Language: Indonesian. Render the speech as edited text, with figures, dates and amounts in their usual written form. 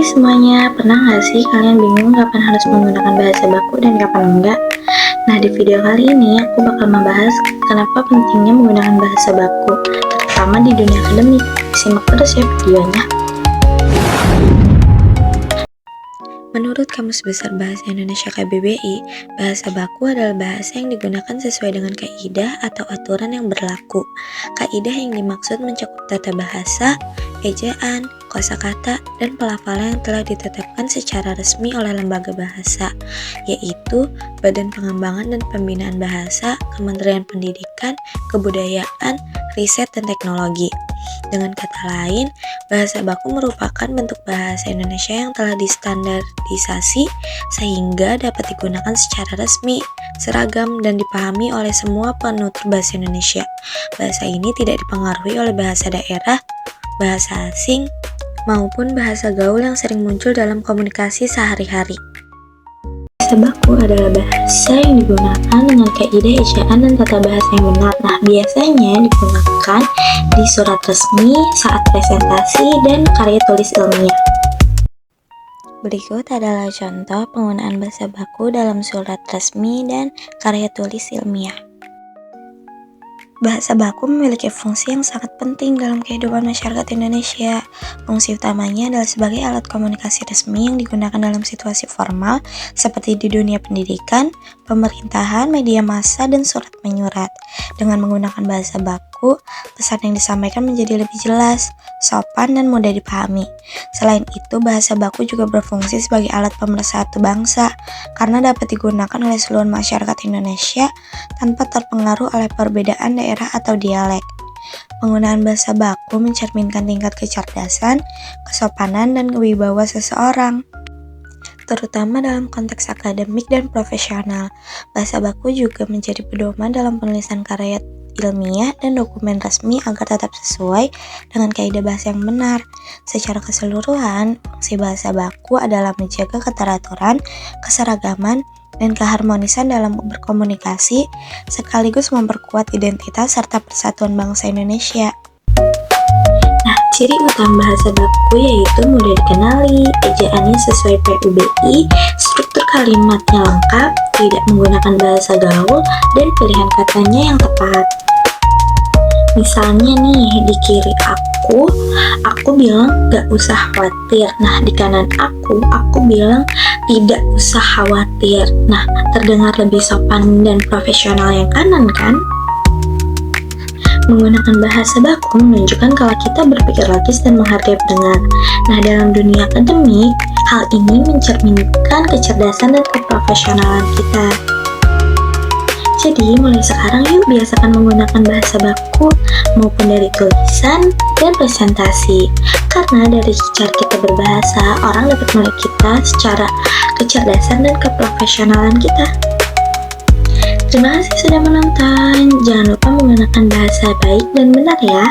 Hai semuanya, pernah gak sih kalian bingung kapan harus menggunakan bahasa baku dan kapan enggak? Nah, di video kali ini aku bakal membahas kenapa pentingnya menggunakan bahasa baku, terutama di dunia akademik. Simak terus ya videonya. Menurut Kamus Besar Bahasa Indonesia KBBI, bahasa baku adalah bahasa yang digunakan sesuai dengan kaidah atau aturan yang berlaku. Kaidah yang dimaksud mencakup tata bahasa, ejaan, kosakata, dan pelafalan yang telah ditetapkan secara resmi oleh lembaga bahasa, yaitu Badan Pengembangan dan Pembinaan Bahasa, Kementerian Pendidikan, Kebudayaan, Riset, dan Teknologi. Dengan kata lain, bahasa baku merupakan bentuk bahasa Indonesia yang telah distandarisasi sehingga dapat digunakan secara resmi, seragam, dan dipahami oleh semua penutur bahasa Indonesia. Bahasa ini tidak dipengaruhi oleh bahasa daerah, bahasa asing, maupun bahasa gaul yang sering muncul dalam komunikasi sehari-hari. Bahasa baku adalah bahasa yang digunakan dengan kaidah ejaan dan tata bahasa yang benar. Nah, biasanya digunakan di surat resmi, saat presentasi, dan karya tulis ilmiah. Berikut adalah contoh penggunaan bahasa baku dalam surat resmi dan karya tulis ilmiah. Bahasa baku memiliki fungsi yang sangat penting dalam kehidupan masyarakat Indonesia. Fungsi utamanya adalah sebagai alat komunikasi resmi yang digunakan dalam situasi formal seperti di dunia pendidikan, pemerintahan, media massa, dan surat menyurat. Dengan menggunakan bahasa baku, pesan yang disampaikan menjadi lebih jelas, sopan, dan mudah dipahami. Selain itu, bahasa baku juga berfungsi sebagai alat pemersatu bangsa karena dapat digunakan oleh seluruh masyarakat Indonesia tanpa terpengaruh oleh perbedaan daerah atau dialek. Penggunaan bahasa baku mencerminkan tingkat kecerdasan, kesopanan, dan wibawa seseorang, terutama dalam konteks akademik dan profesional. Bahasa baku juga menjadi pedoman dalam penulisan karya ilmiah dan dokumen resmi agar tetap sesuai dengan kaidah bahasa yang benar. Secara keseluruhan, fungsi bahasa baku adalah menjaga keteraturan, keseragaman, dan keharmonisan dalam berkomunikasi, sekaligus memperkuat identitas serta persatuan bangsa Indonesia. Nah, ciri utama bahasa baku yaitu mudah dikenali, ejaannya sesuai PUBI, struktur kalimatnya lengkap, tidak menggunakan bahasa gaul, dan pilihan katanya yang tepat. Misalnya nih, di kiri aku bilang gak usah khawatir. Nah, di kanan aku bilang tidak usah khawatir. Nah, terdengar lebih sopan dan profesional yang kanan kan? Menggunakan bahasa baku menunjukkan kalau kita berpikir logis dan menghargai pendengar. Nah, dalam dunia akademik, hal ini mencerminkan kecerdasan dan keprofesionalan kita. Jadi, mulai sekarang yuk biasakan menggunakan bahasa baku maupun dari tulisan dan presentasi. Karena dari cara kita berbahasa, orang dapat melihat kita secara kecerdasan dan keprofesionalan kita. Terima kasih sudah menonton. Jangan lupa menggunakan bahasa baik dan benar ya.